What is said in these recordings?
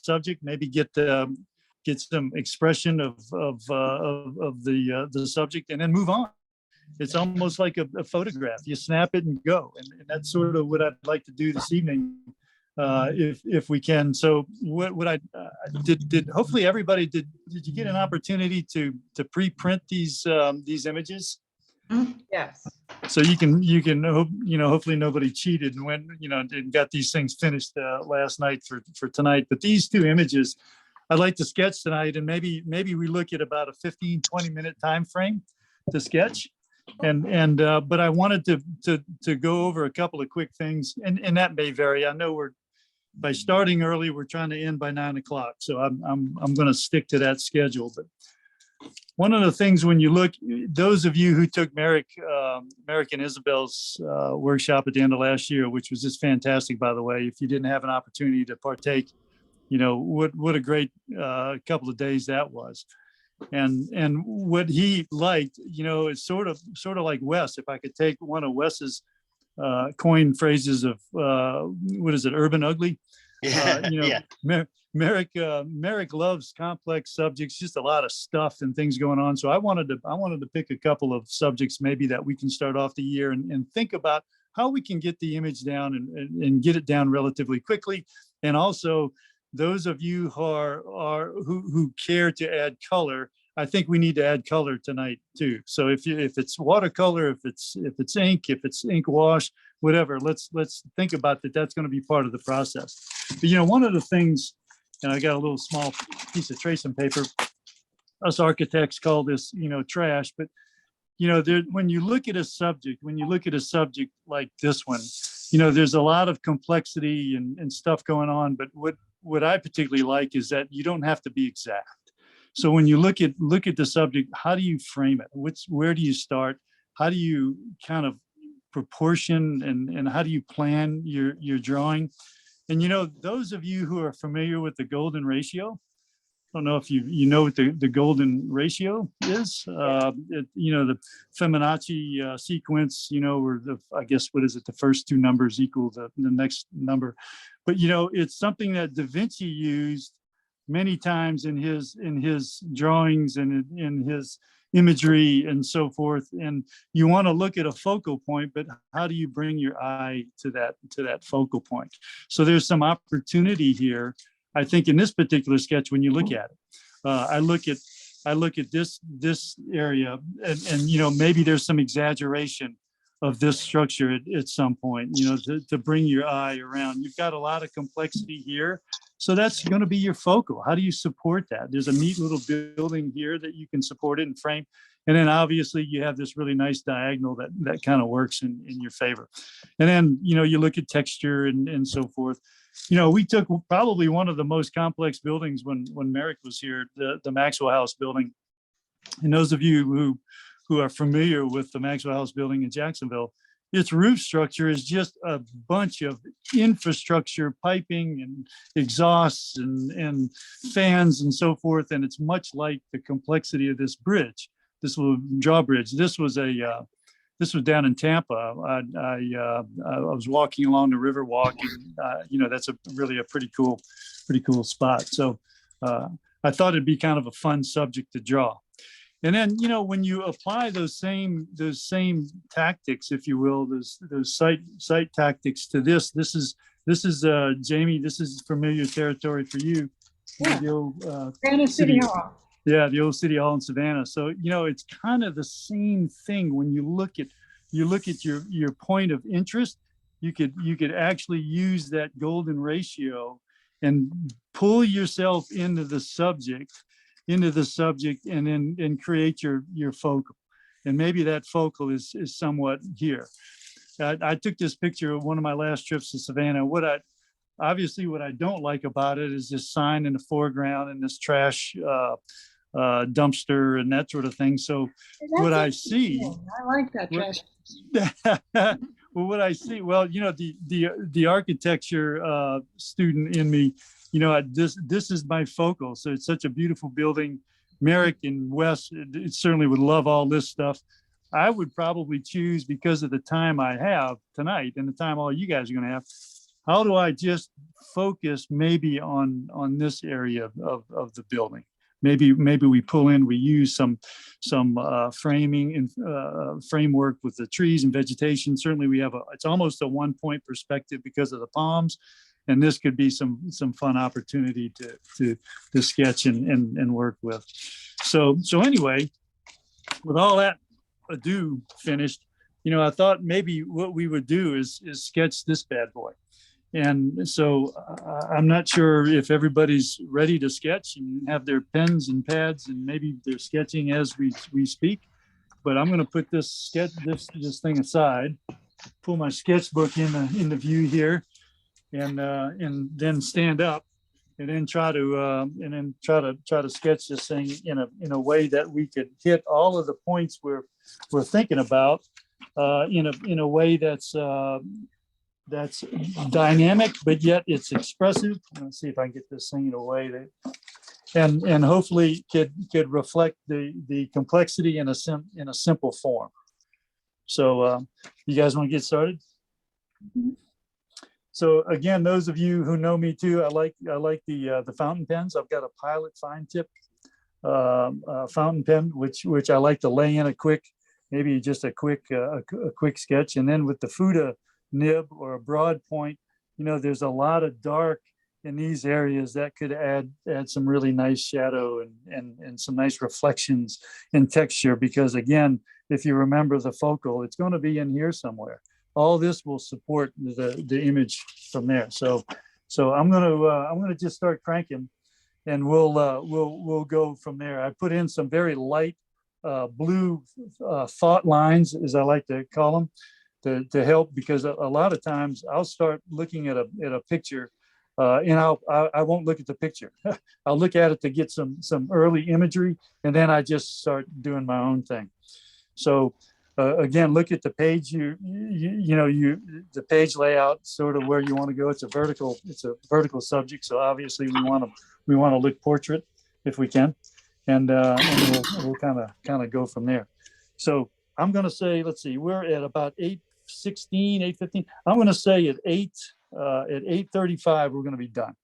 subject, maybe get some expression of the subject, and then move on. It's almost like a photograph. You snap it and go, and that's sort of what I'd like to do this evening, if we can. So what I did hopefully everybody did you get an opportunity to pre-print these images? Yes. So you can hope, hopefully nobody cheated and went, and got these things finished last night for tonight. But these two images I'd like to sketch tonight, and maybe we look at about a 15-20 minute time frame to sketch. But I wanted to go over a couple of quick things, and that may vary. I know by starting early, we're trying to end by 9 o'clock. So I'm going to stick to that schedule. But one of the things, when you look, those of you who took Merrick and Isabel's workshop at the end of last year, which was just fantastic, by the way, if you didn't have an opportunity to partake, what a great couple of days that was. And what he liked, is sort of like Wes. If I could take one of Wes's coined phrases of what is it, urban ugly? Yeah. Merrick loves complex subjects, just a lot of stuff and things going on. So I wanted to pick a couple of subjects maybe that we can start off the year and think about how we can get the image down and get it down relatively quickly. And also, those of you who care to add color, I think we need to add color tonight too. So if it's watercolor, if it's ink, if it's ink wash, whatever, let's think about that. That's going to be part of the process. But one of the things, and I got a little small piece of tracing paper. Us architects call this, trash. But when you look at a subject like this one, there's a lot of complexity and stuff going on. But what I particularly like is that you don't have to be exact. So when you look at the subject, how do you frame it? Where do you start? How do you kind of proportion and how do you plan your drawing? And those of you who are familiar with the golden ratio, I don't know if you know what the golden ratio is. The Fibonacci sequence, where I guess, what is it? The first two numbers equal the next number. But it's something that Da Vinci used many times in his drawings and in his imagery and so forth. And you want to look at a focal point, but how do you bring your eye to that focal point? So there's some opportunity here, I think, in this particular sketch. When you look at it, I look at this area, and maybe there's some exaggeration of this structure at some point, to bring your eye around. You've got a lot of complexity here. So that's going to be your focal. How do you support that? There's a neat little building here that you can support it and frame. And then obviously you have this really nice diagonal that kind of works in your favor. And then, you look at texture and so forth. We took probably one of the most complex buildings when Merrick was here, the Maxwell House building. And those of you who are familiar with the Maxwell House building in Jacksonville, its roof structure is just a bunch of infrastructure, piping and exhausts and fans and so forth. And it's much like the complexity of this bridge, this little drawbridge. This was down in Tampa. I was walking along the river walk, and that's really a pretty cool spot. So I thought it'd be kind of a fun subject to draw. And then, when you apply those same tactics, if you will, those site tactics to this is Jamie, this is familiar territory for you. Yeah. The old, Savannah City Hall. Yeah, the old City Hall in Savannah. So, it's kind of the same thing when you look at your point of interest. You could actually use that golden ratio and pull yourself into the subject and then create your focal. And maybe that focal is somewhat here. I took this picture of one of my last trips to Savannah. What I don't like about it is this sign in the foreground and this trash dumpster and that sort of thing. So what I see, I like that trash. well, what I see, the architecture student in me, this is my focal. So it's such a beautiful building. Merrick and Wes certainly would love all this stuff. I would probably choose, because of the time I have tonight and the time all you guys are going to have, how do I just focus maybe on this area of the building? Maybe we pull in, we use some framing and framework with the trees and vegetation. Certainly we have it's almost a 1-point perspective because of the palms. And this could be some fun opportunity to sketch and work with. So anyway, with all that ado finished, I thought maybe what we would do is sketch this bad boy. And so I'm not sure if everybody's ready to sketch and have their pens and pads, and maybe they're sketching as we speak. But I'm going to put this thing aside, pull my sketchbook in the view here, and then stand up, and then try to sketch this thing in a way that we could hit all of the points we're thinking about in a way that's dynamic, but yet it's expressive. Let's see if I can get this thing in a way that and hopefully could reflect the complexity in a simple form. So you guys want to get started? So again, those of you who know me too, I like the fountain pens. I've got a Pilot fine tip fountain pen, which I like to lay in a quick, maybe just a quick sketch, and then with the Fuda nib or a broad point, there's a lot of dark in these areas that could add some really nice shadow and some nice reflections in texture, because again, if you remember the focal, it's going to be in here somewhere. All this will support the image from there. So I'm gonna just start cranking, and we'll go from there. I put in some very light blue thought lines, as I like to call them, to help, because a lot of times I'll start looking at a picture, and I won't look at the picture. I'll look at it to get some early imagery, and then I just start doing my own thing. So again, look at the page. The page layout, sort of where you want to go. It's a vertical subject, so obviously we want to look portrait if we can, and we'll kind of go from there. So I'm going to say, let's see, we're at about 8:16, 8:15. I'm going to say at 8:35 we're going to be done,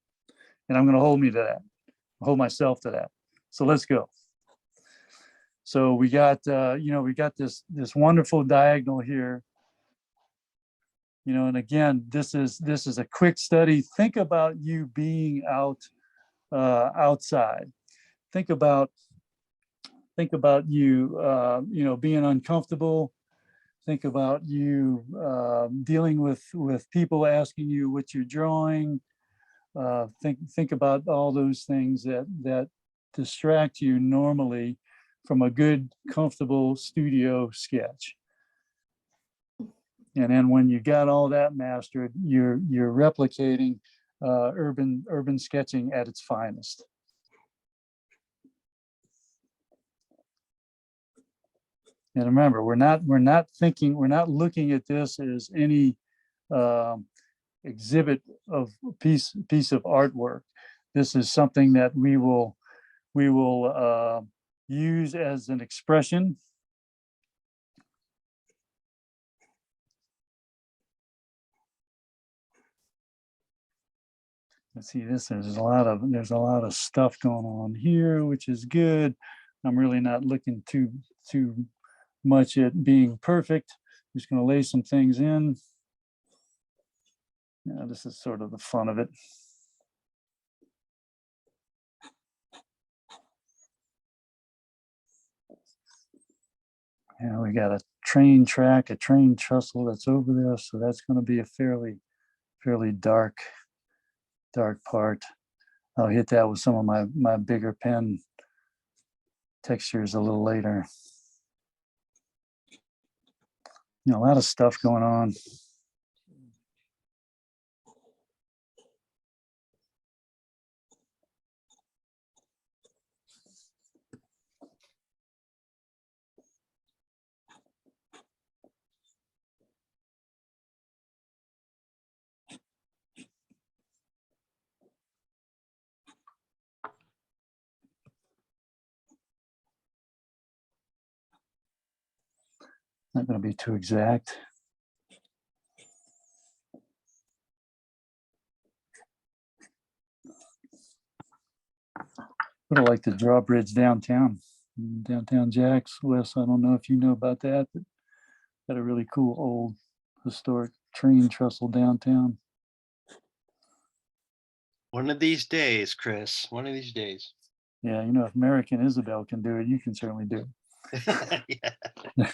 and I'm going to hold myself to that. So let's go. So we got this wonderful diagonal here, and again, this is a quick study. Think about you being outside. Think about you being uncomfortable. Think about you dealing with people asking you what you're drawing. Think about all those things that distract you normally from a good, comfortable studio sketch. And then when you got all that mastered, you're replicating urban sketching at its finest. And remember, we're not looking at this as any exhibit of piece of artwork. This is something that we will use as an expression. Let's see, there's a lot of stuff going on here, which is good. I'm really not looking too much at being perfect. I'm just going to lay some things in. Yeah, this is sort of the fun of it. Yeah, we got a train track, a train trestle that's over there, so that's going to be a fairly dark part. I'll hit that with some of my bigger pen textures a little later. A lot of stuff going on. Not going to be too exact. Sort of like the drawbridge downtown, downtown Jacks. Wes, I don't know if you know about that, but got a really cool old historic train trestle downtown. One of these days, Chris. One of these days. Yeah, you know, if American Isabel can do it, you can certainly do it. Yeah.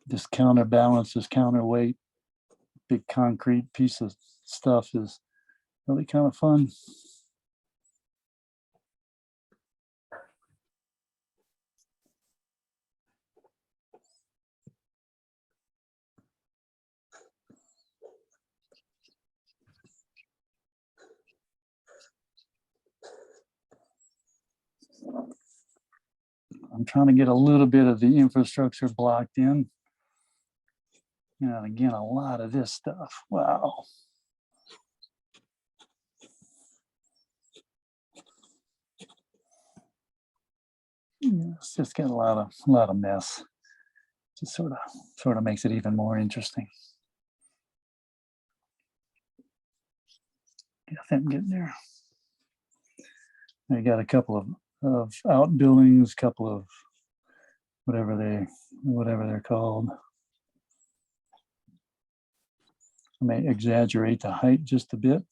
This counterbalance, this counterweight, big concrete piece of stuff is really kind of fun. I'm trying to get a little bit of the infrastructure blocked in. And again, a lot of this stuff. Wow. Yeah, it's just got a lot of mess. Just sort of makes it even more interesting. Yeah, I think I'm getting there. I got a couple of outbuildings, couple of whatever they're called. I may exaggerate the height just a bit.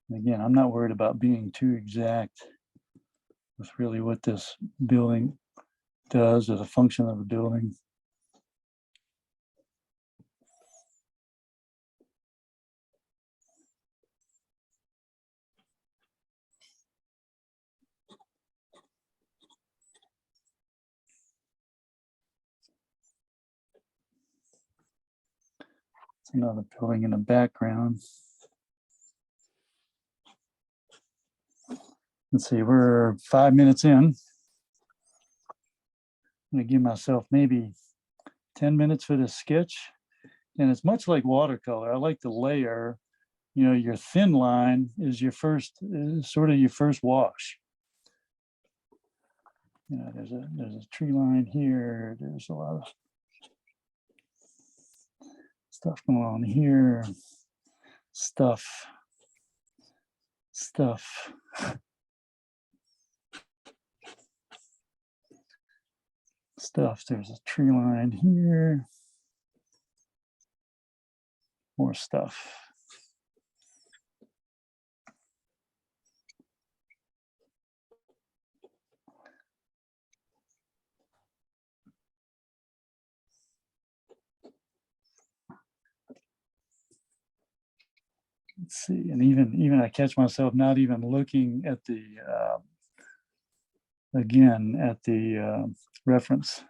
And again, I'm not worried about being too exact with really what this building does as a function of the building. It's another building in the background. Let's see, we're 5 minutes in. I'm gonna give myself maybe 10 minutes for this sketch. And it's much like watercolor. I like the layer. You know, your thin line is your first, sort of your first wash. You know, there's a tree line here. There's a lot of stuff going on here. Stuff. There's a tree line here. More stuff. Let's see, and even I catch myself not even looking at the again at the reference.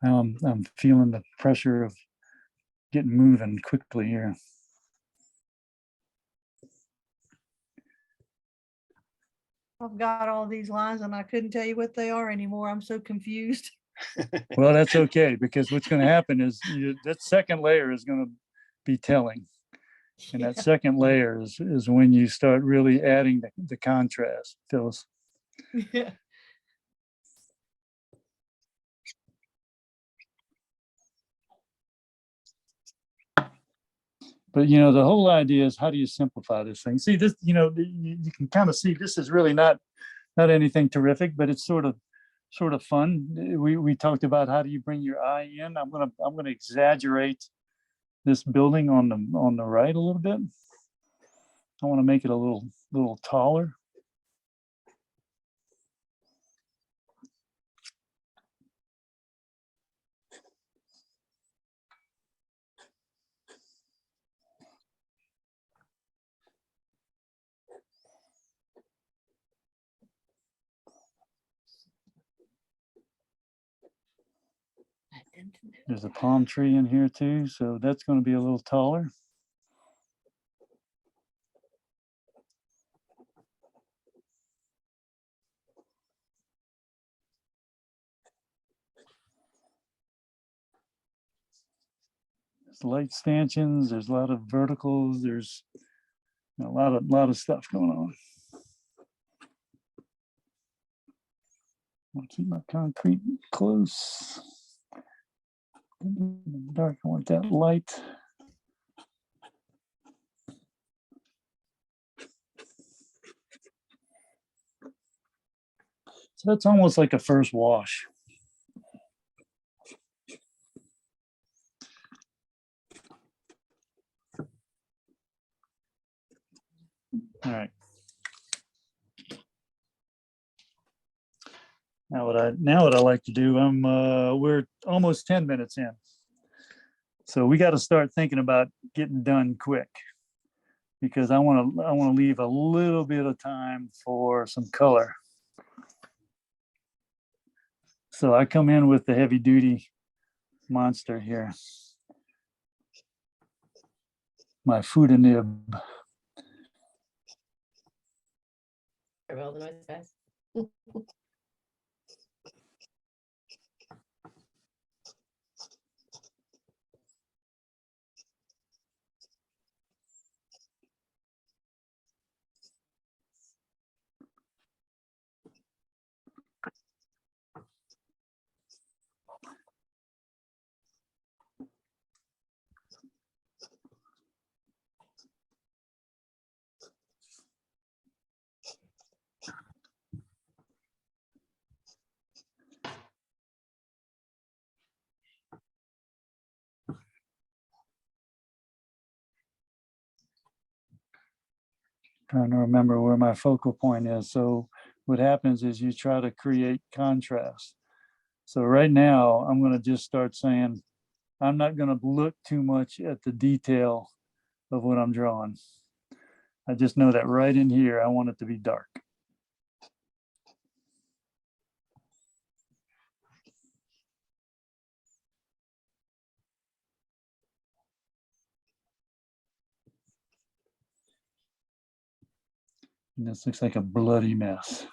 I'm feeling the pressure of getting moving quickly here. I've got all these lines and I couldn't tell you what they are anymore. I'm so confused. Well, that's okay, because what's going to happen is that second layer is going to be telling. And that second layer is when you start really adding the contrast, Phyllis. Yeah. But, you know, the whole idea is, how do you simplify this thing? See, this, you know, you can kind of see this is really not anything terrific, but it's sort of fun. We talked about, how do you bring your eye in? I'm gonna exaggerate this building on the right a little bit. I want to make it a little taller. There's a palm tree in here too, so that's going to be a little taller. There's light stanchions, there's a lot of verticals, there's a lot of stuff going on. I'll keep my concrete close. In the dark, I want that light. So that's almost like a first wash. All right. Now what I like to do, we're almost 10 minutes in. So we got to start thinking about getting done quick, because I want to leave a little bit of time for some color. So I come in with the heavy duty monster here. My Fuda nib. Sorry about all the noise, guys. Trying to remember where my focal point is. So what happens is you try to create contrast. So right now I'm going to just start saying, I'm not going to look too much at the detail of what I'm drawing. I just know that right in here, I want it to be dark. And this looks like a bloody mess.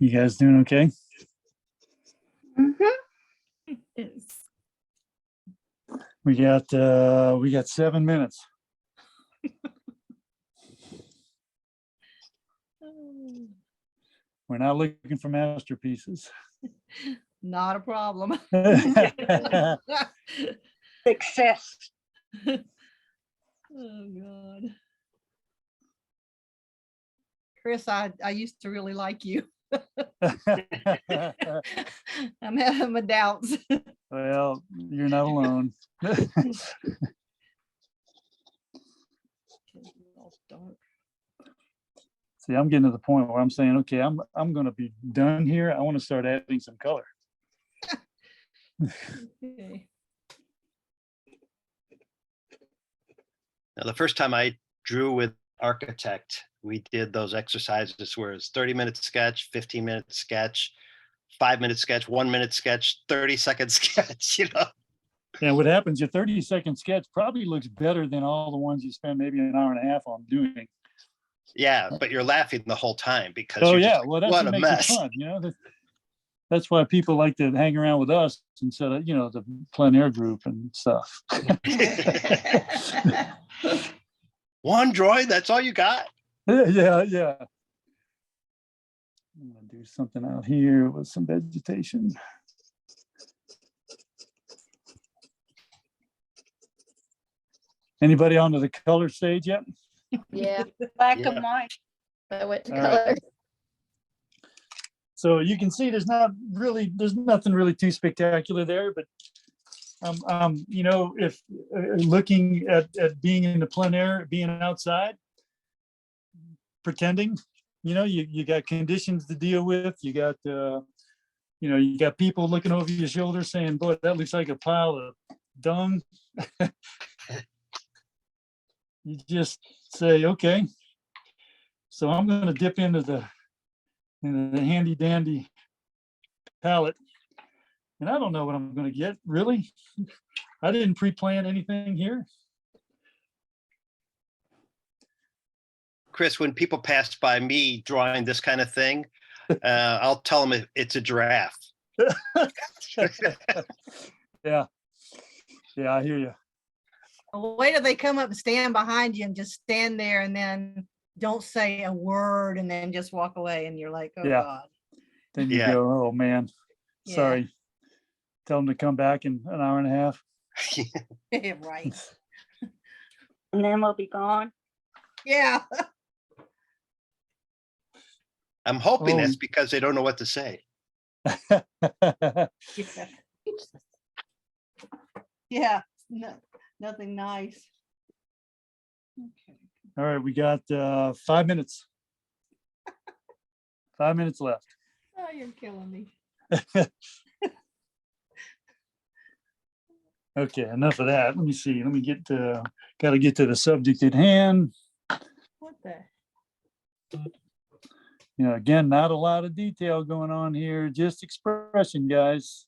You guys doing okay? Yes. We got 7 minutes. Oh, We're not looking for masterpieces. Not a problem. Success. Oh, God. Chris, I used to really like you. I'm having my doubts. Well, you're not alone. Dark. See, I'm getting to the point where I'm saying, okay, I'm going to be done here. I want to start adding some color. Okay. Now, the first time I drew with Architect, we did those exercises where it's 30-minute sketch, 15-minute sketch, 5-minute sketch, 1-minute sketch, 30-second sketch, you know? And what happens, your 30-second sketch probably looks better than all the ones you spend maybe an hour and a half on doing. Yeah, but you're laughing the whole time because Oh you're just yeah, like, well that's what what a makes it mess. fun, you know. That's why people like to hang around with us instead of, you know, the plein air group and stuff. One drawing, that's all you got? Yeah. I'm gonna do something out here with some vegetation. Anybody onto the color stage yet? Yeah, Black Yeah. and white. I went to All right. color. So you can see there's nothing really too spectacular there, but you know, if looking at being in the plein air, being outside, pretending, you know, you got conditions to deal with. You got, you know, you got people looking over your shoulder saying, boy, that looks like a pile of dung. You just say, okay. So I'm going to dip into the handy dandy palette. And I don't know what I'm going to get, really. I didn't pre-plan anything here. Chris, when people pass by me drawing this kind of thing, I'll tell them it's a giraffe. Yeah. Yeah, I hear you. Wait till they come up and stand behind you and just stand there and then don't say a word and then just walk away and you're like, oh Yeah. God. Then you Yeah. go, oh man, Yeah. sorry. Tell them to come back in an hour and a half. Right. And then we'll be gone. Yeah. I'm hoping Oh. that's because they don't know what to say. Yeah. Yeah. Nothing nice. Okay. All right, we got 5 minutes. 5 minutes left. Oh, you're killing me. Okay, enough of that. Let me see. Let me got to get to the subject at hand. What the? You know, again, not a lot of detail going on here, just expression, guys.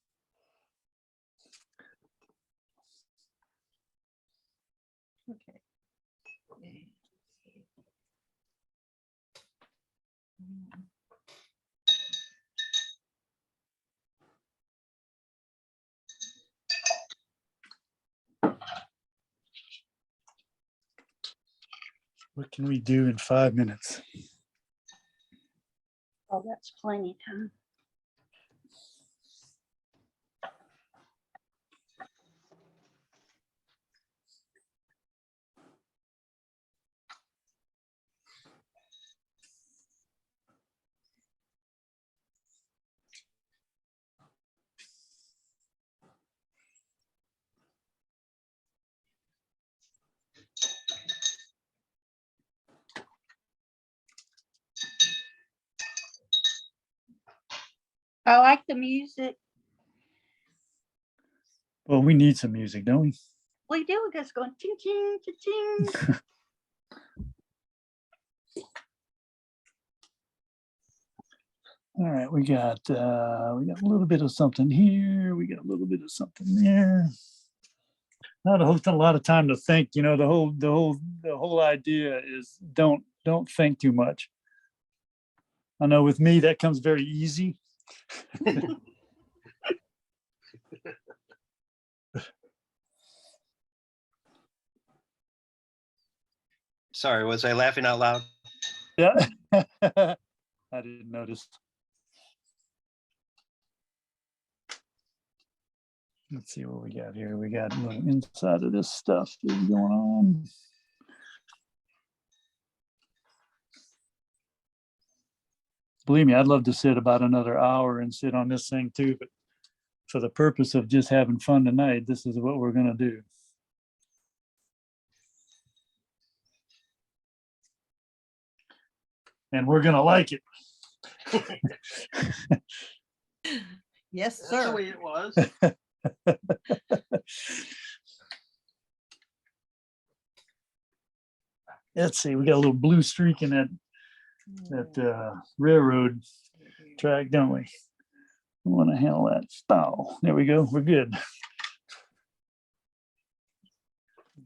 Okay. What can we do in 5 minutes? Oh, that's plenty of time. I like the music. Well, we need some music, don't we? We do, just going ching ching ching ching. All right, we got a little bit of something here. We got a little bit of something there. Not a lot of time to think. You know, the whole idea is don't think too much. I know with me that comes very easy. Sorry, was I laughing out loud? Yeah, I didn't notice. Let's see what we got here. We got a little inside of this stuff going on. Believe me, I'd love to sit about another hour and sit on this thing too, but for the purpose of just having fun tonight, this is what we're gonna do. And we're gonna like it. Yes, That's the sir. way it was. Let's see, we got a little blue streak in that railroad track, don't we? We want to handle that. Oh, there we go. We're good. A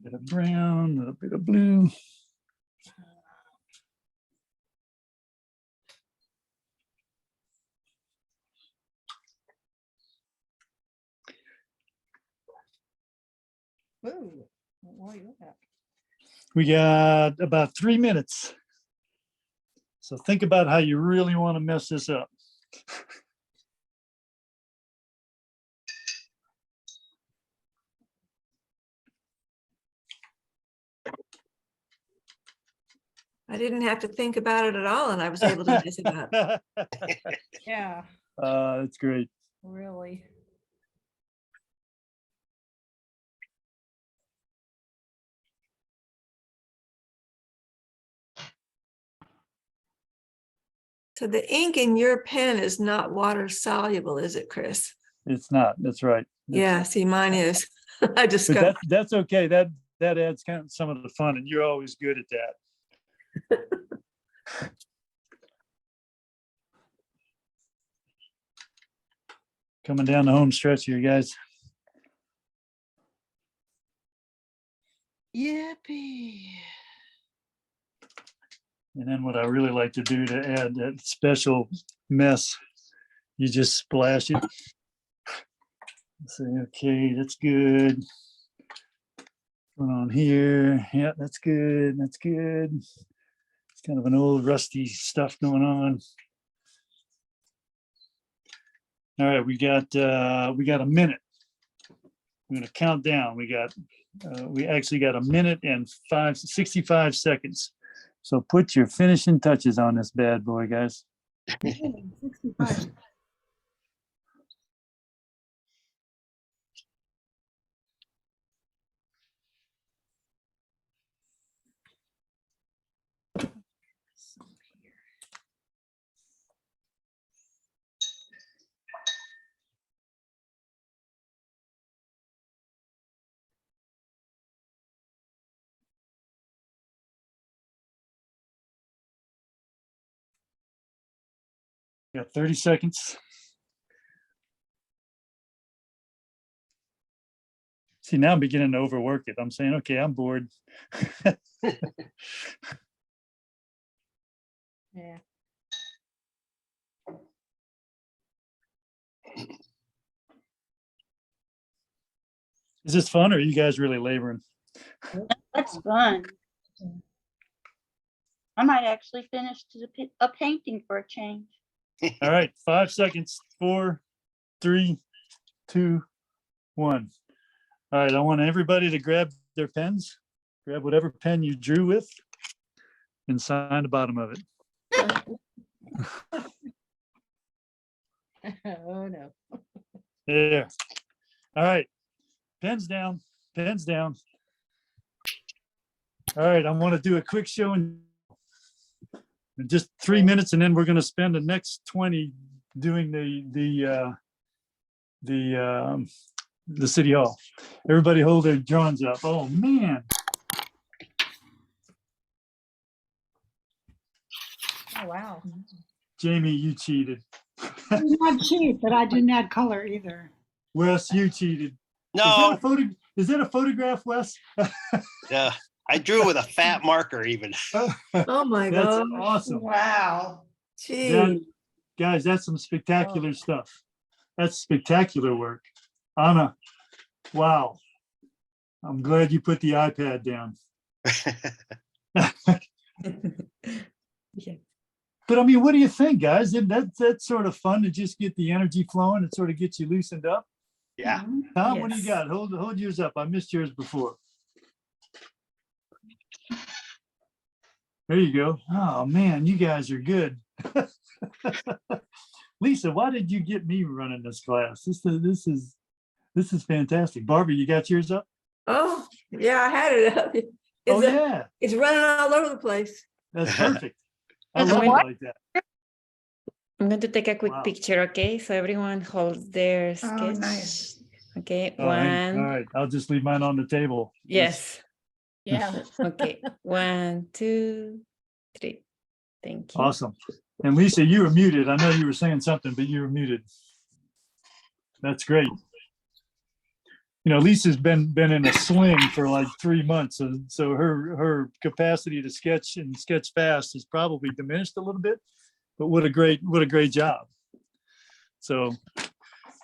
bit of brown, a little bit of blue. Ooh, what are you looking at? We got about 3 minutes. So think about how you really want to mess this up. I didn't have to think about it at all, and I was able to mess it up. Yeah, That's great. really. So the ink in your pen is not water soluble, is it, Chris? It's not, that's right. Yeah, see, mine is. I But discovered. that's okay. That adds kind of some of the fun, and you're always good at that. Coming down the home stretch here, guys. Yippee. And then what I really like to do to add that special mess, you just splash it. Say, okay, that's good. Going on here. Yeah, that's good. That's good. It's kind of an old rusty stuff going on. All right, we got a minute. I'm gonna count down. We actually got a minute and 65 seconds. So put your finishing touches on this bad boy, guys. 65. Got 30 seconds. See, now I'm beginning to overwork it. I'm saying, okay, I'm bored. Yeah. Is this fun or are you guys really laboring? That's fun. I might actually finish a painting for a change. All right, 5 seconds. 4, 3, 2, 1. All right, I want everybody to grab their pens, grab whatever pen you drew with, and sign the bottom of it. Oh, no. There. All right, pens down, pens down. All right, I want to do a quick show in just 3 minutes, and then we're going to spend the next 20 doing the city hall. Everybody hold their drawings up. Oh man. Oh, wow. Jamie, you cheated. I did not cheat, but I didn't add color either. Wes, you cheated. No, Is that a photograph, Wes? yeah, I drew with a fat marker even. Oh my That's God. awesome. Wow. Gee. Guys, that's some spectacular stuff. That's spectacular work. Anna, wow. I'm glad you put the iPad down. Yeah. But I mean, what do you think, guys? That's sort of fun to just get the energy flowing. It sort of gets you loosened up. Yeah, Tom, what do you Yes. got? Hold yours up. I missed yours before. There you go. Oh man, you guys are good. Lisa, why did you get me running this class? This is fantastic. Barbara, you got yours up? Oh, yeah, I had it up. Oh It's, yeah, it's running all over the place. that's perfect. I That's love it what- like that. I'm going to take a quick Wow. picture, okay? So everyone holds their Oh, sketch. nice. Okay, All right, one. all right. I'll just leave mine on the table. Yes. Yeah. Okay, 1, 2, 3. Thank you. Awesome. And Lisa, you were muted. I know you were saying something, but you were muted. That's great. You know, Lisa's been in a sling for like 3 months, so her capacity to sketch and sketch fast has probably diminished a little bit. But what a great job. So,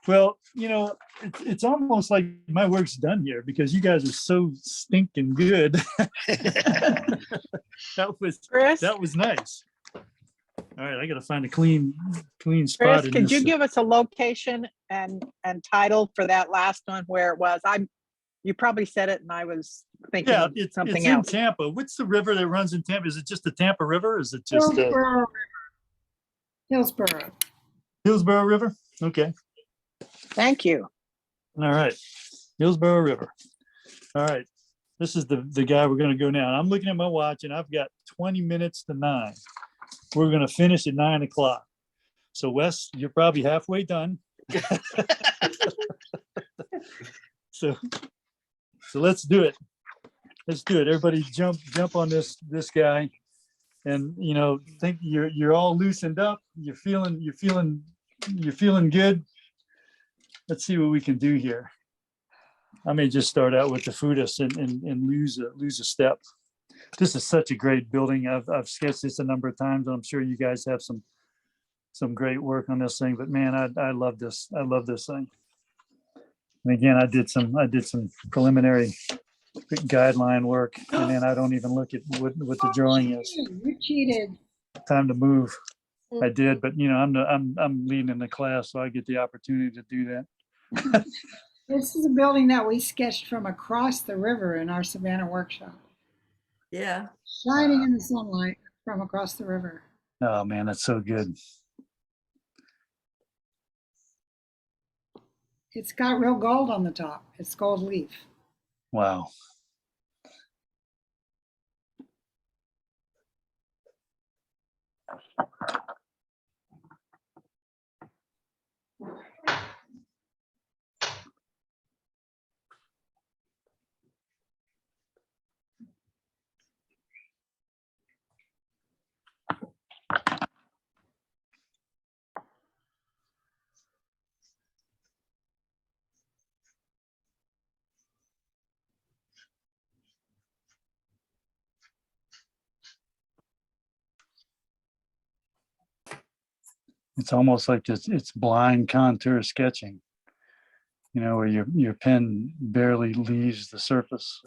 well, you know, it's almost like my work's done here because you guys are so stinking good. Chris, That was nice. All right, I gotta find a clean spot. Chris, in could you this. give us a location and title for that last one where it was? I You probably said it and I was thinking Yeah, of it's something in else. Tampa. What's the river that runs in Tampa? Is it just the Tampa River? Is it just Hillsborough. Hillsborough. Hillsborough River? Okay. Thank you. All right. Hillsborough River. All right. This is the guy we're going to go now. I'm looking at my watch and I've got 20 minutes to 9. We're going to finish at 9 o'clock. So Wes, you're probably halfway done. So let's do it. Let's do it. Everybody jump on this guy. And you know, think you're all loosened up. You're feeling good. Let's see what we can do here. I may just start out with the Foodus and lose a step. This is such a great building. I've sketched this a number of times. I'm sure you guys have some great work on this thing, but man, I love this. I love this thing. And again, I did some preliminary guideline work, and then I don't even look at what the drawing is. You cheated. Time to move. I did, but you know, I'm leading in the class, so I get the opportunity to do that. This is a building that we sketched from across the river in our Savannah workshop. Yeah. Shining in the sunlight from across the river. Oh man, that's so good. It's got real gold on the top. It's gold leaf. Wow. It's almost like it's blind contour sketching, you know, where your pen barely leaves the surface.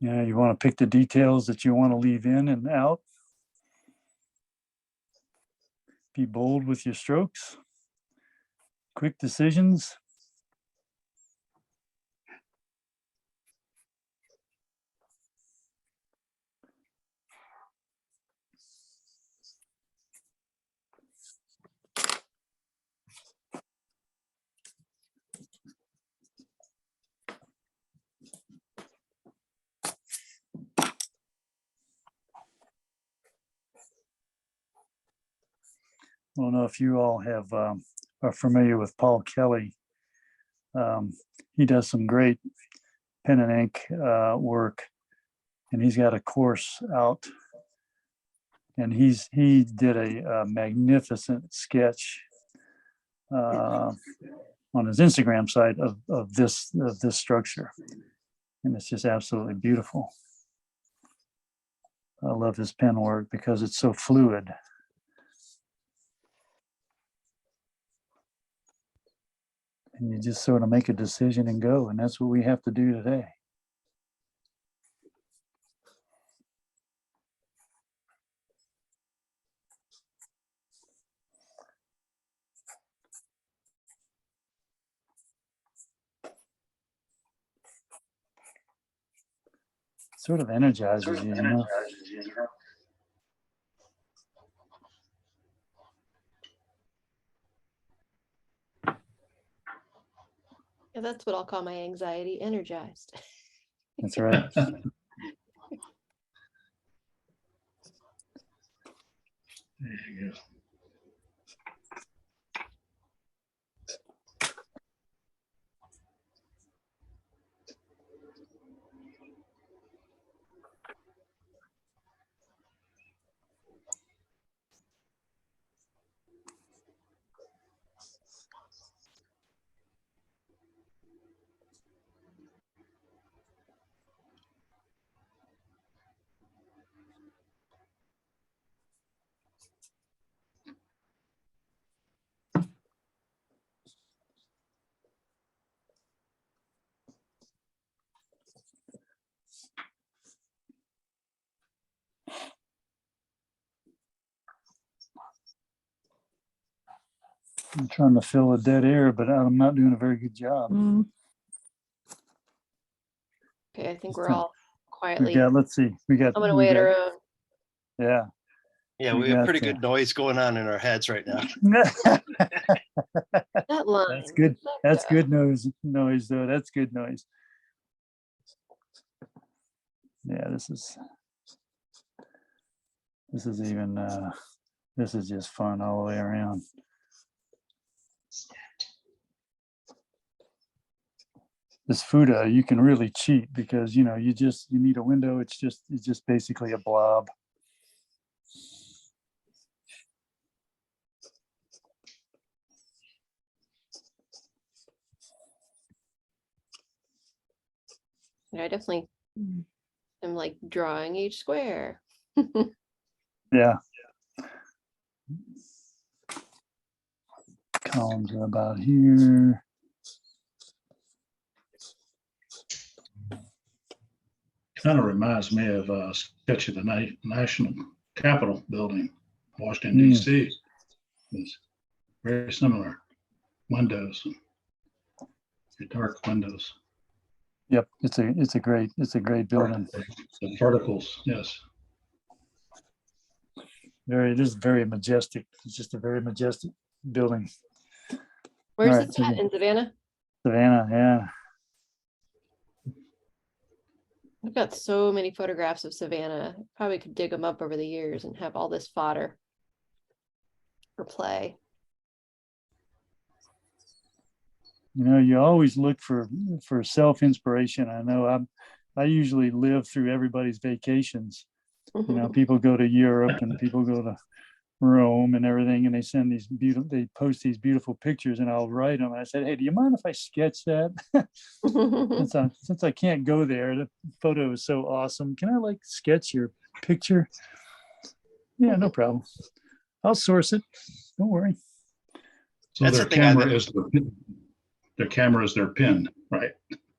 Yeah, you want to pick the details that you want to leave in and out. Be bold with your strokes. Quick decisions. I don't know if you all have are familiar with Paul Kelly. He does some great pen and ink work, and he's got a course out. And he did a magnificent sketch on his Instagram site of this structure, and it's just absolutely beautiful. I love his pen work because it's so fluid. And you just sort of make a decision and go, and that's what we have to do today. Sort of energizes you, you know. Yeah, that's what I'll call my anxiety, energized. That's right. There you go. I'm trying to fill a dead air, but I'm not doing a very good job. Okay, I think we're So, all We quietly got, let's see, coming away at our own. yeah. Yeah, We we have got, pretty good noise going on in our heads right now. That line. That's good. That's good noise though. That's good noise. Yeah, this is even, this is just fun all the way around. This Fuda, you can really cheat because, you know, you need a window. It's just basically a blob. Yeah, I definitely am like drawing each square. Yeah. Columns are about here. Kind of reminds me of a sketch of the National Capitol building, Washington, D.C. It's very similar. Windows, dark windows. Yep, it's a great building. The verticals, yes. It is very majestic. It's just a very majestic building. Where's All this right, at? In Savannah? Savannah, yeah. I've got so many photographs of Savannah. Probably could dig them up over the years and have all this fodder for play. You know, you always look for self-inspiration. I know I usually live through everybody's vacations. You know, people go to Europe and people go to Rome and everything, and they send they post these beautiful pictures, and I'll write them. I said, hey, do you mind if I sketch that? since I can't go there, the photo is so awesome. Can I like sketch your picture? Yeah, no problem. I'll source it. Don't worry. So That's their the thing camera is their pen, right?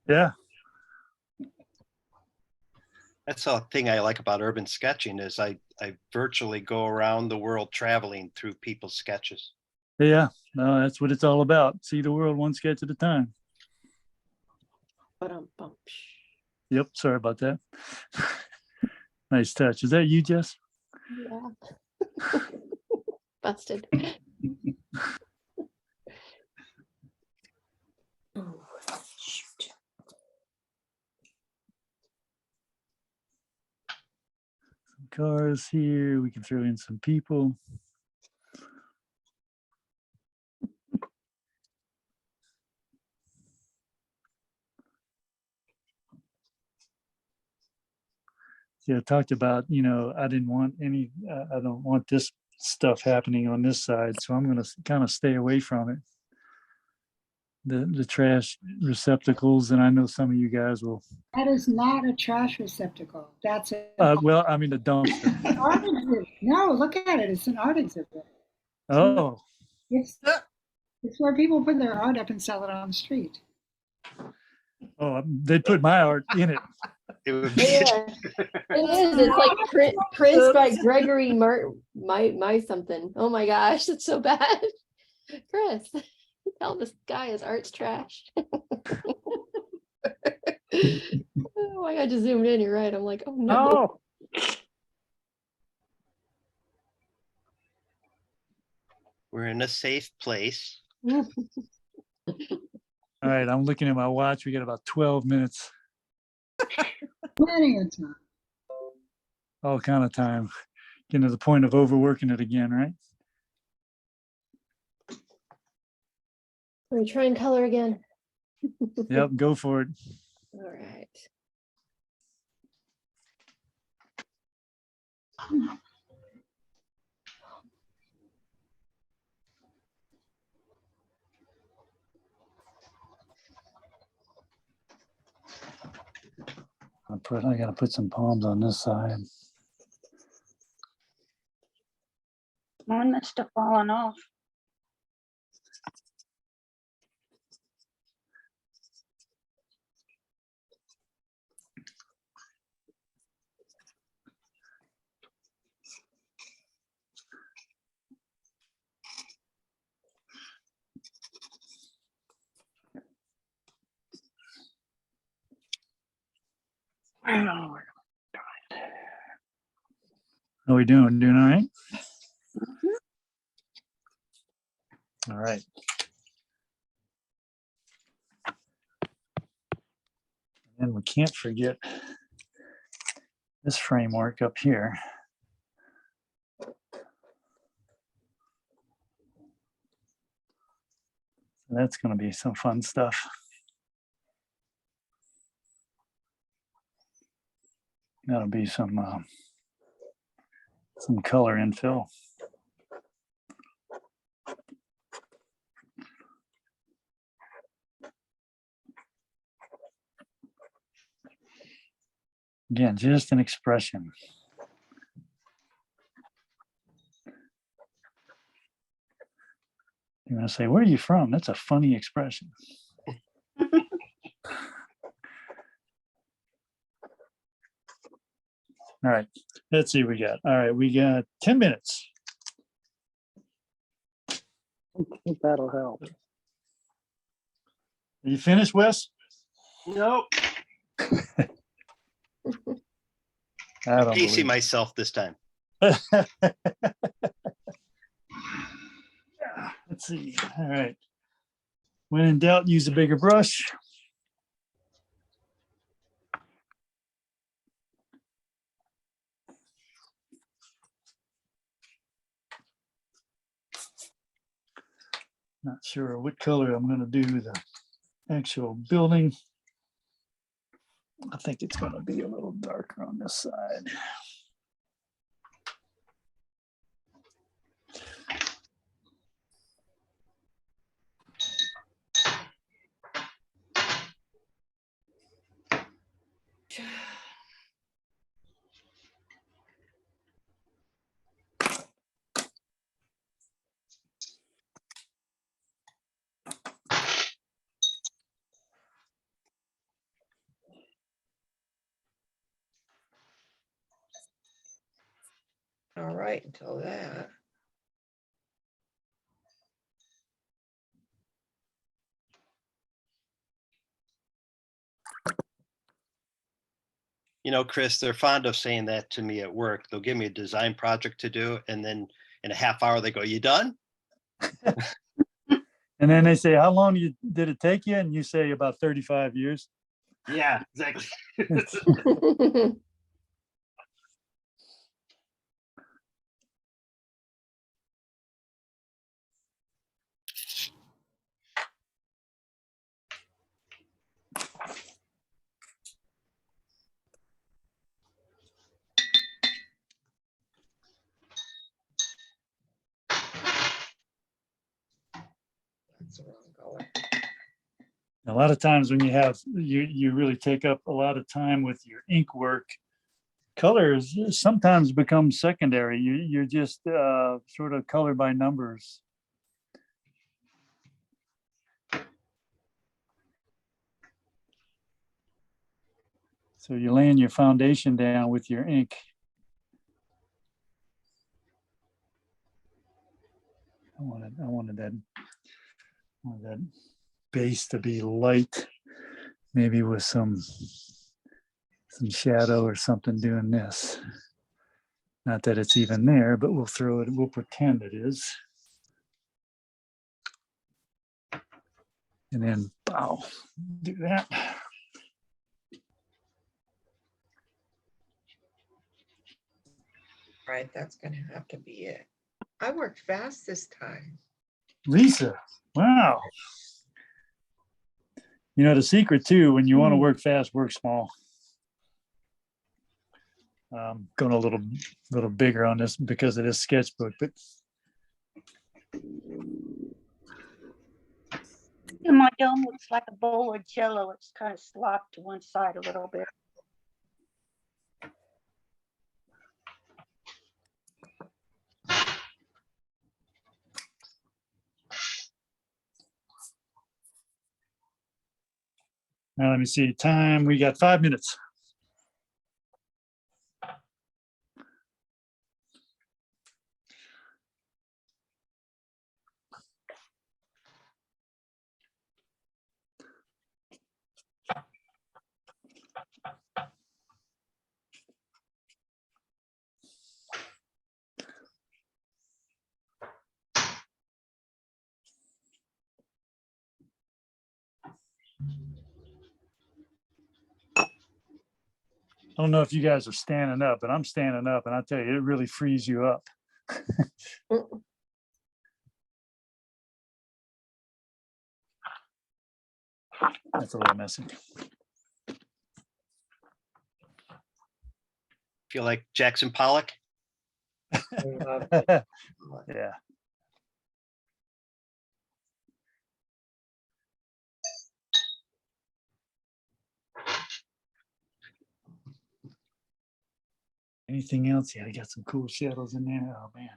Yeah. That's the thing I like about urban sketching is I virtually go around the world traveling through people's sketches. Yeah. No, that's what it's all about. See the world one sketch at a time. Yep. Sorry about that. Nice touch. Is that you, Jess? Yeah. Busted. Oh, shoot. Cars here. We can throw in some people. Yeah, I talked about, you know, I didn't want I don't want this stuff happening on this side, so I'm going to kind of stay away from it. The trash receptacles, and I know some of you guys will. That is not a trash receptacle. That's a Well, I mean a dumpster. art exhibit. No, look at it. It's an art exhibit. Oh, It's where people put their art up and sell it on the street. they put my art in it. It would be Yeah, it is. It's like prints by Gregory my something. Oh my gosh, that's so bad. Chris, tell this guy his art's trash. Oh, I got just zoomed in. You're right. I'm like, oh no. We're in a safe place. All right, I'm looking at my watch. We got about 12 minutes. Plenty of time. All kind of time. Getting to the point of overworking it again, right? Let me try and color again. Yep, go for it. All right. I gotta put some palms on this side. Mine must have fallen off. How are we doing? Doing all right? All right. And we can't forget this framework up here. That's going to be some fun stuff. That'll be some color infill. Again, just an expression. You're going to say, where are you from? That's a funny expression. All right, let's see what we got. All right, we got 10 minutes. I think that'll help. Are you finished, Wes? Nope. I don't Pacing believe myself this time. it. Let's see. All right. When in doubt, use a bigger brush. Not sure what color I'm going to do the actual building. I think it's going to be a little darker on this side. All right, until that. You know, Chris, they're fond of saying that to me at work. They'll give me a design project to do, and then in a half hour, they go, "You done?" And then they say, how long did it take you? And you say about 35 years. Yeah, exactly. That's the wrong color. A lot of times when you really take up a lot of time with your ink work, colors sometimes become secondary. You're just sort of color by numbers. So you're laying your foundation down with your ink. I wanted that base to be light, maybe with some shadow or something doing this. Not that it's even there, but we'll pretend it is. And then, bow, do that. right, that's gonna have to be it. I worked fast this time. Lisa, wow. You know, the secret too, when you want to work fast, work small. Going a little bigger on this because of this sketchbook, but And my dome looks like a bowl of jello. It's kind of slopped to one side a little bit. now let me see time. We got 5 minutes. I don't know if you guys are standing up, but I'm standing up, and I tell you, it really frees you up. That's a little messy. Feel like Jackson Pollock? Yeah. Anything else? Yeah, I got some cool shadows in there. Oh man.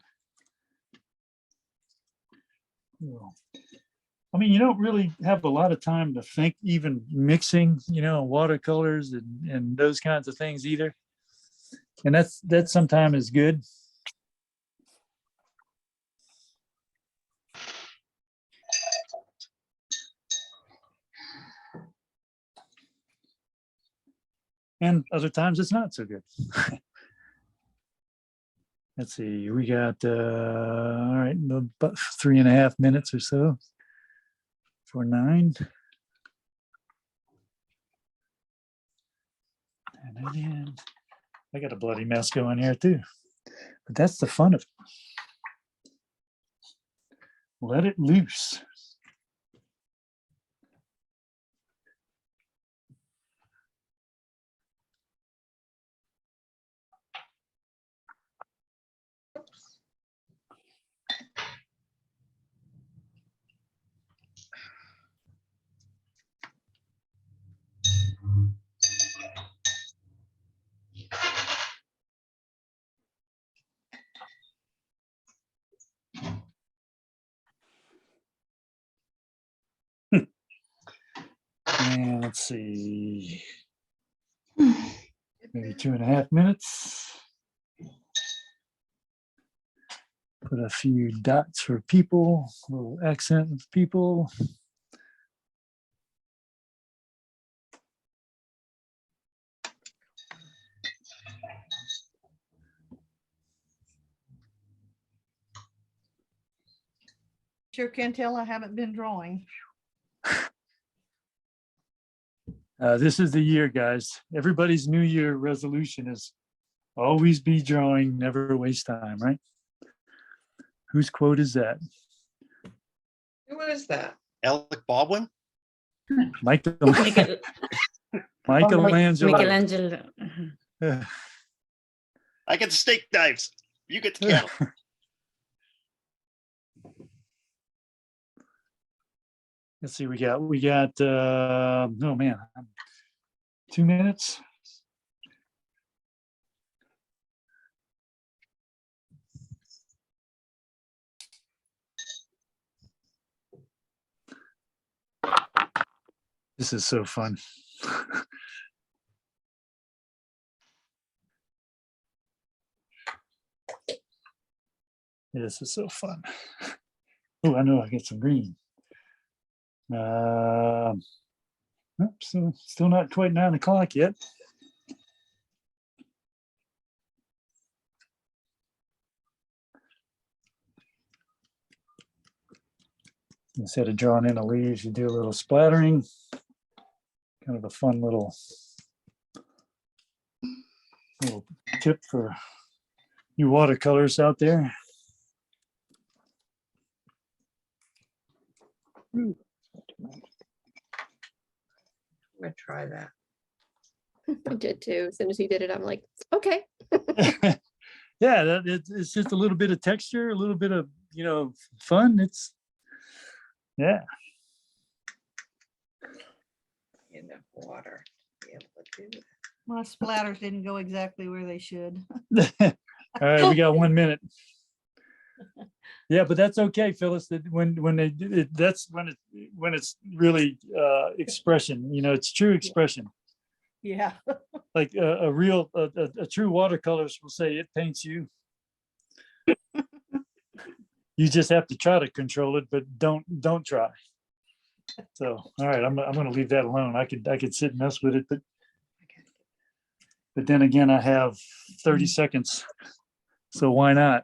Cool. I mean, you don't really have a lot of time to think, even mixing, you know, watercolors and those kinds of things either. And that sometimes is good. And other times it's not so good. Let's see, we got, all right, about 3.5 minutes or so for 9. And then I got a bloody mess going here too, but that's the fun of it. Let it loose. And let's see, maybe 2.5 minutes. Put a few dots for people, a little accent of people. Sure can tell I haven't been drawing. This is the year, guys. Everybody's New Year resolution is always be drawing, never waste time, right? Whose quote is that? Who is that? Alec Baldwin? Michelangelo. Michelangelo. I get the steak knives. You get the cattle. Let's see, we got oh man, 2 minutes. This is so fun. This is so fun. Oh, I know I get some green. Nope, so still not quite 9 o'clock yet. Instead of drawing in the leaves, you do a little splattering. Kind of a fun little tip for You watercolors out there? I'm gonna try that. I did too. As soon as he did it, I'm like, okay. Yeah, it's just a little bit of texture, a little bit of, fun. It's, yeah. Enough water to be able to do that. My splatters didn't go exactly where they should. All right, we got 1 minute. Yeah, but that's okay, Phyllis. That that's when it's really expression. It's true expression. Yeah. Like a true watercolorist will say it paints you. You just have to try to control it, but don't try. So, all right, I'm going to leave that alone. I could sit and mess with it, but then again, I have 30 seconds. So why not?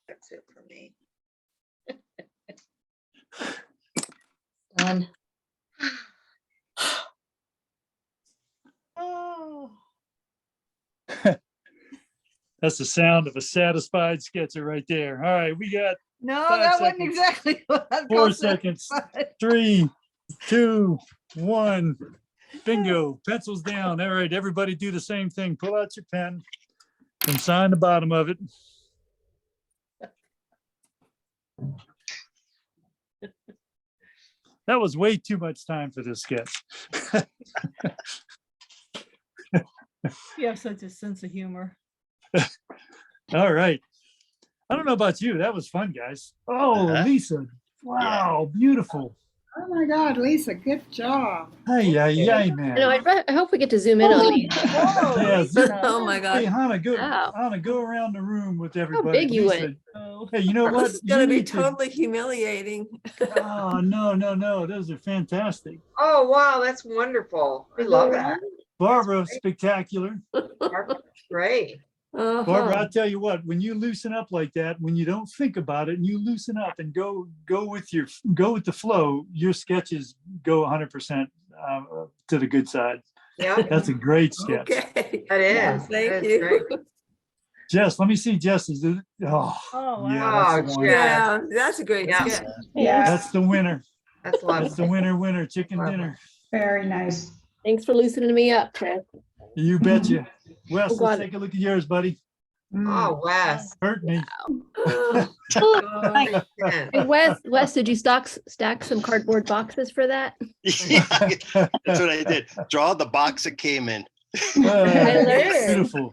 That's it for me. Done. Oh, That's the sound of a satisfied sketcher right there. All right, we got no, 5 that wasn't seconds. exactly what I 4 was seconds. saying. 3, 2, 1. Bingo. Pencils down. All right, everybody do the same thing. Pull out your pen and sign the bottom of it. That was way too much time for this sketch. You have such a sense of humor. All right. I don't know about you. That was fun, guys. Oh, Uh-huh. Lisa. Wow, beautiful. Oh my God, Lisa, good job. Hey, I know. man. I hope we get to zoom in on me. Yes. Oh my Hey, God. Hannah, Wow. go around the room with everybody. big you Lisa, went. Oh, hey, you know what? This is gonna You be need to- totally humiliating. Oh, no. Those are fantastic. Oh, wow, that's wonderful. I love that. Barbara, spectacular. Great. Barbara, Uh-huh. I'll tell you what, when you loosen up like that, when you don't think about it and you loosen up and go with the flow, your sketches go 100% to the good side. Yeah, That's a great sketch. Okay. that is. Thank That is you. great. Jess, let me see Jess's. Oh, wow. yeah, that's the Oh, one. Jess. Yeah, that's a great Yeah. sketch. That's the winner. That's a lot That's of the winner, chicken Wow. dinner. Very nice. Thanks for loosening me up, Chris. You betcha. Wes, Oh, let's God. take a look at yours, buddy. Oh, Wes. Hurt me. Oh, Oh, man. Hey, Wes, did you stack some cardboard boxes for that? Yeah, that's what I did. Draw the box it came in. learned. Beautiful.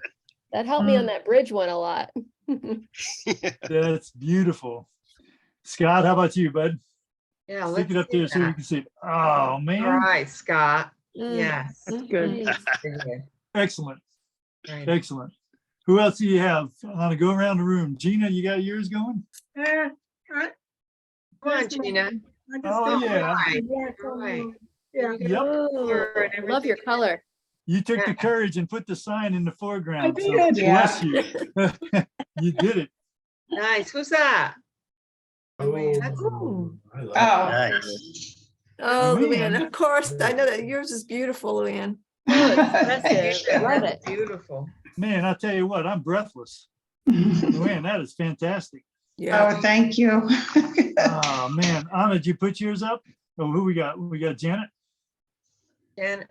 That helped me on that bridge one a lot. That's beautiful. Scott, how about you, bud? Yeah, Stick let's it up see there so we that. can see it. Oh, All man. right, Scott. Mm, Yes. That's good. Nice. Very good. Excellent. Right. Excellent. Who else do you have? I'm gonna go around the room. Gina, you got yours going? Come on, Gina. Oh, yeah. All right. Yep. Oh, love your color. You took the Yeah. courage and put the sign in the foreground. So did, bless you. You did it. Nice. Who's that? Oh, That's- I like Oh. Nice. Oh, Luann. Luann, of course. I know that yours is beautiful, Luann. Oh, expressive. Yeah, Love that's it. beautiful. Man, I'll tell you what, I'm breathless. Man, that is fantastic. Yeah. Oh, thank you. Oh, man. Anna, did you put yours up? Oh, who we got? We got Janet. And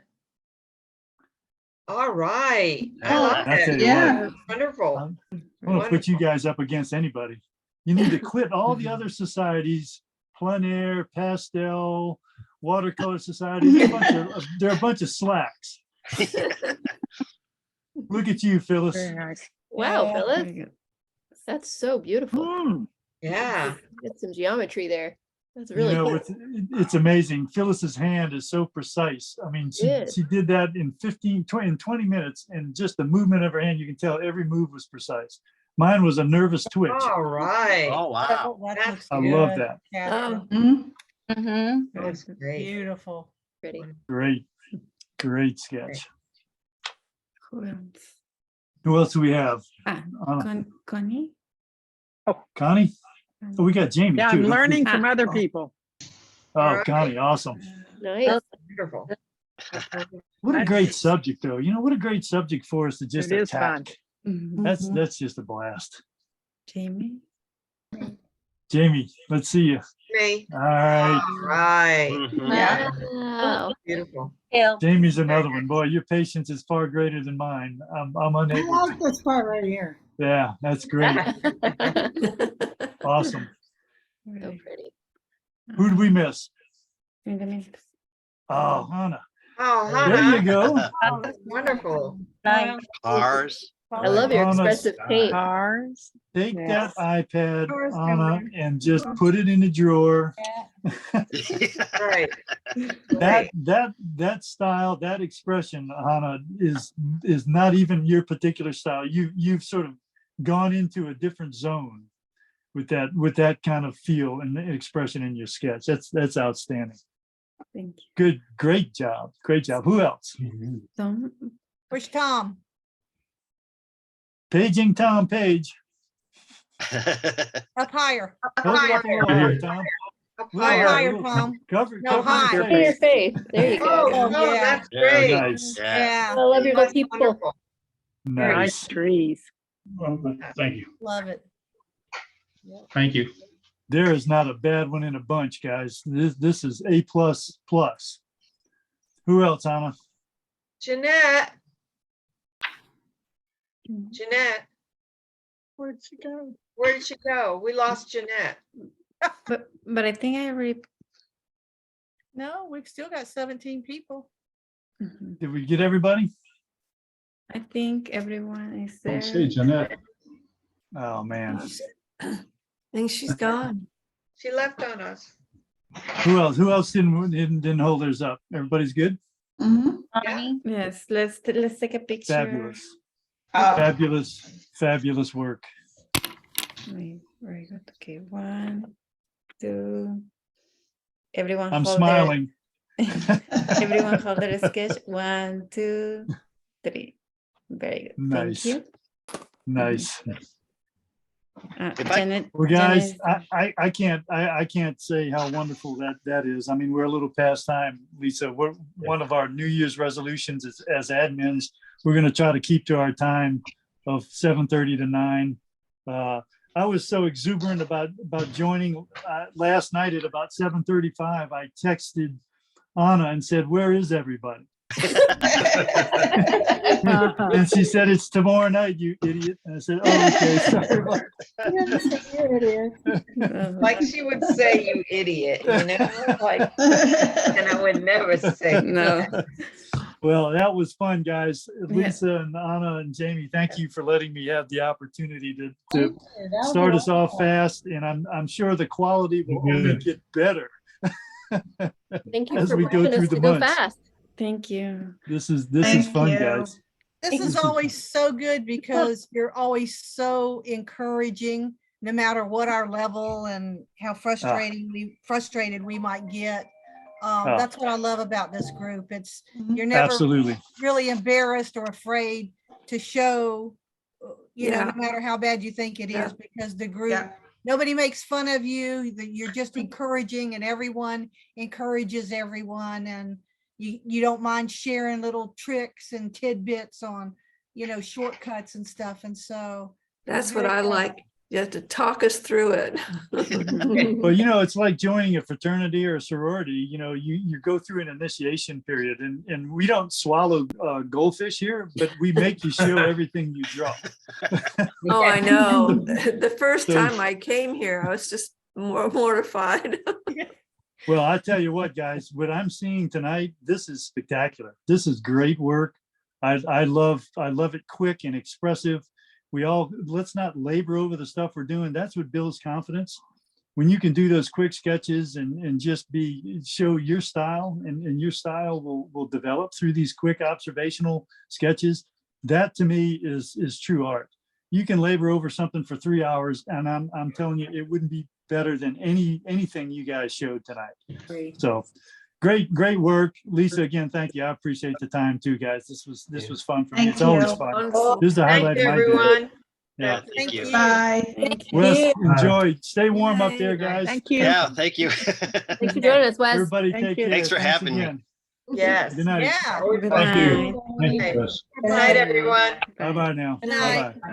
all right. I Oh, love I'll tell it. you Yeah. what, Wonderful. I'm gonna put you guys up against anybody. You need to quit all the other societies, plein air, pastel, watercolor society. They're a bunch of slacks. Look at you, Phyllis. nice. Wow, Yeah. Phyllis. That's so beautiful. Mm. Yeah. Get some geometry there. That's You really know, cool. it's amazing. Phyllis's hand is so precise. I mean, It is. she did that in 20 minutes, and just the movement of her hand, you can tell every move was precise. Mine was a nervous twitch. All right. Oh, wow. That That's- looks I love good, that. Catherine. Mm-hmm. That's great. Beautiful. Pretty. Great sketch. Who else? Who else do we have? Connie? Connie? Oh, we got Jamie Yeah, too. I'm Let's learning see. from other people. Oh, Connie, awesome. Nice. Wonderful. What a great subject, though. You know, what a great subject for us to just It is fun. attack. Mhm. That's just a blast. Jamie. Jamie, let's see you. Me. All right. Right. Mhm. Yeah. Wow. Beautiful. Hill. Jamie's another one. Boy, your patience is far greater than mine. I'm I unable like to. this part right here. Yeah, that's great. Awesome. So Right. pretty. Who did we miss? In the mix. Oh, Hannah. Oh, There you Hannah. go. Oh, that's Wonderful. Nice. Cars. I love your Anna's- expressive paint. Cars. Take Yes. that iPad, Yours down Anna, there. and just put it in the drawer. Right. That style, that expression, Hannah, is not even your particular style. You've sort of gone into a different zone with that kind of feel and expression in your sketch. That's outstanding. Thank you. Good, great job. Who else? Tom. Where's Tom? Paging Tom Page. Up higher. Hold it up a little higher, Tom. Up Little higher. Higher, little- Tom. Cover, No, cover high. your See your face. face. There you Oh, go. no, yeah. that's Yeah, great. Nice, I Yeah, love your That's people. wonderful. nice. Nice trees. Well, thank you. love it. Thank you. There is not a bad one in a bunch, guys. This is A plus plus. Who else, Anna? Jeanette. Jeanette, Where'd she go? where did she go? We lost Jeanette. But I think I already. No, we've still got 17 people. Mhm. Did we get everybody? I think everyone is there. Let's see, Jeanette. Oh, man. I think she's gone. She left on us. Who else didn't hold theirs up? Everybody's good? Connie. Yes, let's take a picture. Fabulous. Oh. Fabulous work. Wait, very good. Okay, 1, 2. Everyone I'm hold smiling. Everyone hold their sketch. 1, 2, 3. Very good. Nice. Thank you. Nice. If I- Janet, Well, guys, Janet- I can't say how wonderful that is. I mean, we're a little past time, Lisa. One of our New Year's resolutions is, as admins, we're going to try to keep to our time of 7:30 to 9. I was so exuberant about joining last night at about 7:35. I texted Anna and said, "Where is everybody?" And she said, "It's tomorrow night, you idiot." And I said, "Oh, okay, sorry about Here it is. Like she would say, you idiot, you know, like, and I would never say. No. Well, that was fun, guys. Yeah. Lisa and Anna and Jamie, thank you for letting me have the opportunity to That was start us off wonderful. fast. And I'm sure the quality will only get better. Thank you As for we go pushing through us the to go months. fast. Thank you. This is fun, guys. This is always so good because you're always so encouraging, no matter what our level and how frustrated we might get. That's what I love about this group. It's you're never Absolutely. really embarrassed or afraid to show, you know, Yeah. no matter how bad you think it Yeah. is, because the group, nobody makes fun of you. You're just encouraging, and everyone encourages everyone, and you don't mind sharing little tricks and tidbits on, you know, shortcuts and stuff. And so That's it's what very I fun. like. You have to talk us through it. Well, you know, it's like joining a fraternity or a sorority. You know, you go through an initiation period, and we don't swallow goldfish here, but we make you show everything you draw. Oh, I know. The first So- time I came here, I was just mortified. Well, I tell you what, guys, what I'm seeing tonight, this is spectacular. This is great work. I love it quick and expressive. Let's not labor over the stuff we're doing. That's what builds confidence. When you can do those quick sketches and just show your style, and your style will develop through these quick observational sketches. That to me is true art. You can labor over something for 3 hours, and I'm telling you, it wouldn't be better than anything you guys showed tonight. So great work. Lisa, again, thank you. I appreciate the time too, guys. This was fun for me. It's always fun. Wonderful. This is the Thank highlight you, of my day. everyone. Yeah. Thank you. Bye. Thank you. Wes, enjoy. Stay warm up there, Bye. guys. Thank you. Yeah, thank you. Thanks for joining us, Wes. Everybody Thank take you. care. Thanks for having me. again. Yes. Good night. Yeah. Thank Good you. night. Thank you, Okay. Chris. Good night, everyone. Bye-bye now. Good night. Bye-bye. Bye.